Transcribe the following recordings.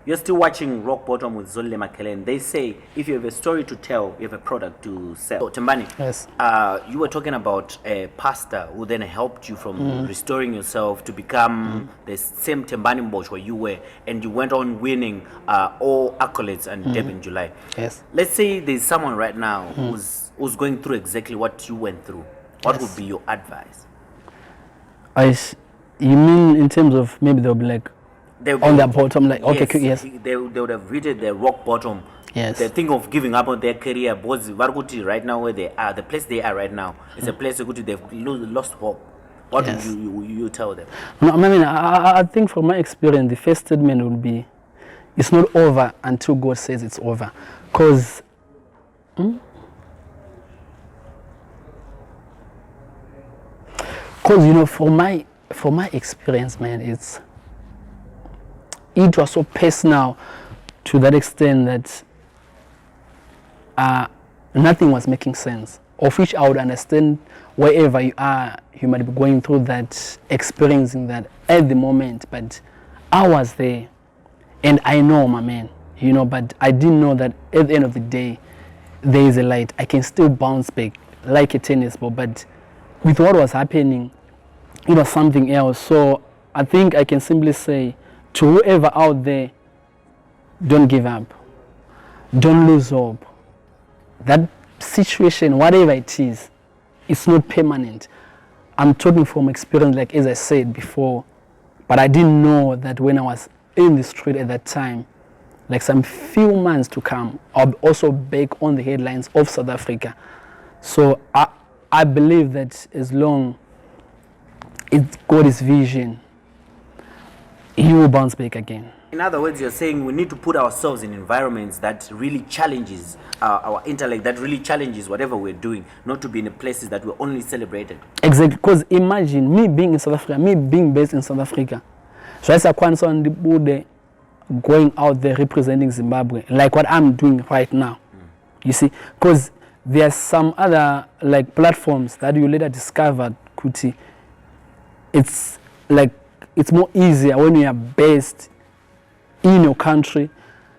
You're still watching Rock Bottom with Zolile Makeleni. They say if you have a story to tell, you have a product to sell. So, Tembani, Yes. You were talking about a pastor who then helped you from restoring yourself to become the same Tembani Mubochwa you were, and you went on winning all accolades and Durban July. Yes. Let's say there's someone right now who's going through exactly what you went through. What would be your advice? You mean in terms of maybe they'll be like on their bottom, like yes, okay, yes. They would have reached their rock bottom. Yes. They think of giving up on their career. Because Varguti right now where they are, the place they are right now, is a place where they've lost hope. What would you tell them? No, I mean, I think from my experience, the first statement would be, it's not over until God says it's over. Because you know, for my experience, man, it was so personal to that extent that nothing was making sense. Of which I would understand wherever you are, you might be going through that, experiencing that at the moment. But I was there, and I know, my man, you know. But I didn't know that at the end of the day, there is a light. I can still bounce back like a tennis ball. But with what was happening, it was something else. So I think I can simply say to whoever out there, don't give up, don't lose hope. That situation, whatever it is, it's not permanent. I'm talking from experience, like as I said before, but I didn't know that when I was in the street at that time, like some few months to come, I'll be also back on the headlines of South Africa. So I believe that as long it's God's vision, He will bounce back again. In other words, you're saying we need to put ourselves in environments that really challenges our intellect, that really challenges whatever we're doing, not to be in places that we're only celebrated. Exactly, because imagine me being in South Africa, me being based in South Africa. So as a concern, going out there representing Zimbabwe, like what I'm doing right now. You see, because there's some other like platforms that you later discovered, Kuti. It's like it's more easier when you are based in your country,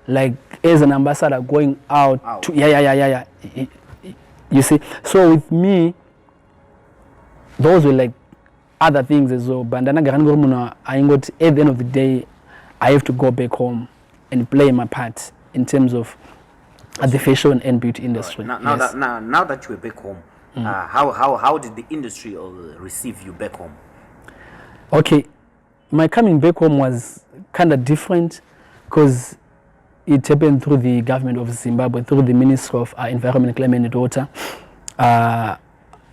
like as an ambassador going out to you see. So with me, those were like other things as well. But at the end of the day, I have to go back home and play my part in terms of the fashion and beauty industry. Right. Now that you were back home, how did the industry receive you back home? Okay, my coming back home was kind of different because it happened through the government of Zimbabwe, through the Ministry of Environment, Climate and Water,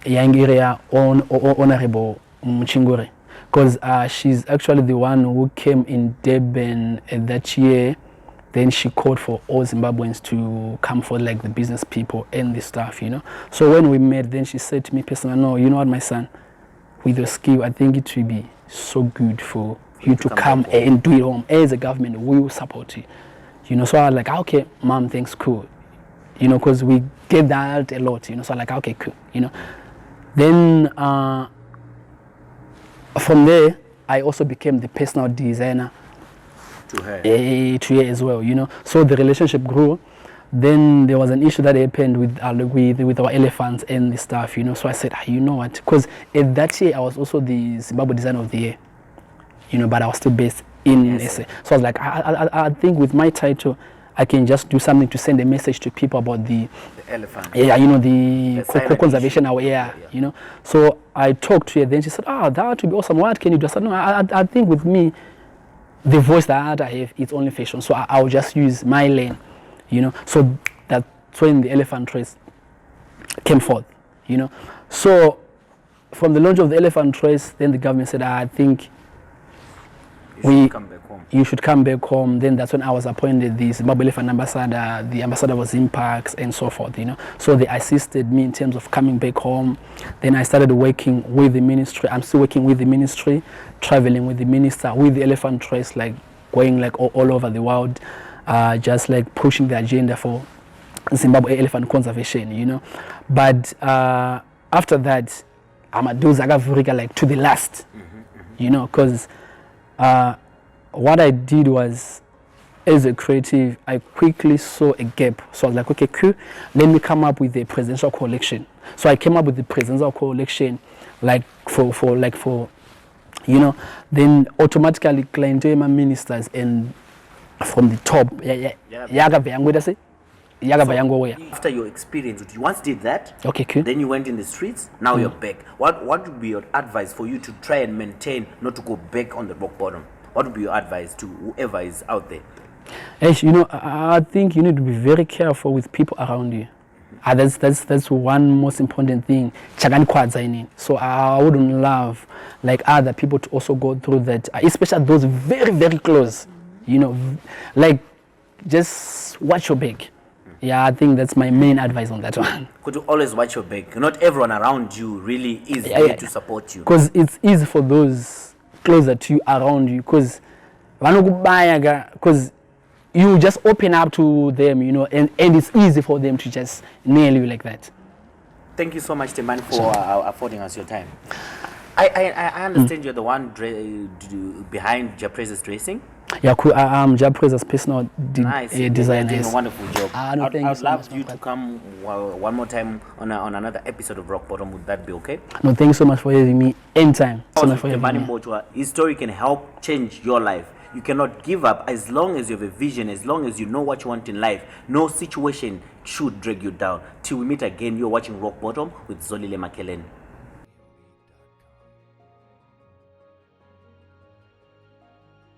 young area Honorable Mchingure, because she's actually the one who came in Durban that year. Then she called for all Zimbabweans to come for like the business people and the staff, you know. So when we met, then she said to me personally, no, you know what, my son, with your skill, I think it will be so good for you to come and do it home. As a government, we will support you. You know, so I was like, okay, mom, thanks, cool. You know, because we get that a lot, you know, so I was like, okay, cool, you know. Then from there, I also became the personal designer to her as well, you know. So the relationship grew. Then there was an issue that happened with our elephants and the stuff, you know. So I said, you know what? Because at that year, I was also the Zimbabwe Designer of the Year, you know, but I was still based in SA. So I was like, I think with my title, I can just do something to send a message to people about the elephant. Yeah, you know, the conservation area, you know. So I talked to her, then she said, that would be awesome. What can you do? I said, no, I think with me, the voice that I have is only fashion. So I'll just use my lane. You know, so that's when the elephant race came forth, you know. So from the launch of the elephant race, then the government said, I think you should come back home. Then that's when I was appointed the Zimbabwe Elephant Ambassador. The ambassador was Impacts and so forth, you know. So they assisted me in terms of coming back home. Then I started working with the ministry. I'm still working with the ministry, traveling with the minister, with the elephant race, like going like all over the world. Just like pushing the agenda for Zimbabwe elephant conservation, you know. But after that, I'm a do Zagavurika like to the last, you know, because what I did was as a creative, I quickly saw a gap. So I was like, okay, cool, let me come up with a presidential collection. So I came up with the presidential collection, like for you know, then automatically clientele ministers and from the top. After your experience, you once did that. Okay, cool. Then you went in the streets. Now you're back. What would be your advice for you to try and maintain, not to go back on the rock bottom? What would be your advice to whoever is out there? Yes, you know, I think you need to be very careful with people around you. That's one most important thing. So I wouldn't love like other people to also go through that, especially those very, very close. You know, like just watch your back. Yeah, I think that's my main advice on that one. Could you always watch your back? Not everyone around you really is there to support you. Because it's easy for those closer to you, around you. Because you just open up to them, you know, and it's easy for them to just nail you like that. Thank you so much, Tembani, for affording us your time. I understand you're the one behind Japreza's dressing. Yeah, cool. I'm Japreza's personal designer. Doing a wonderful job. I'd love you to come one more time on another episode of Rock Bottom. Would that be okay? No, thank you so much for having me. Anytime. So much for having me. Mubochwa, his story can help change your life. You cannot give up as long as you have a vision, as long as you know what you want in life. No situation should drag you down. Till we meet again, you're watching Rock Bottom with Zolile Makeleni.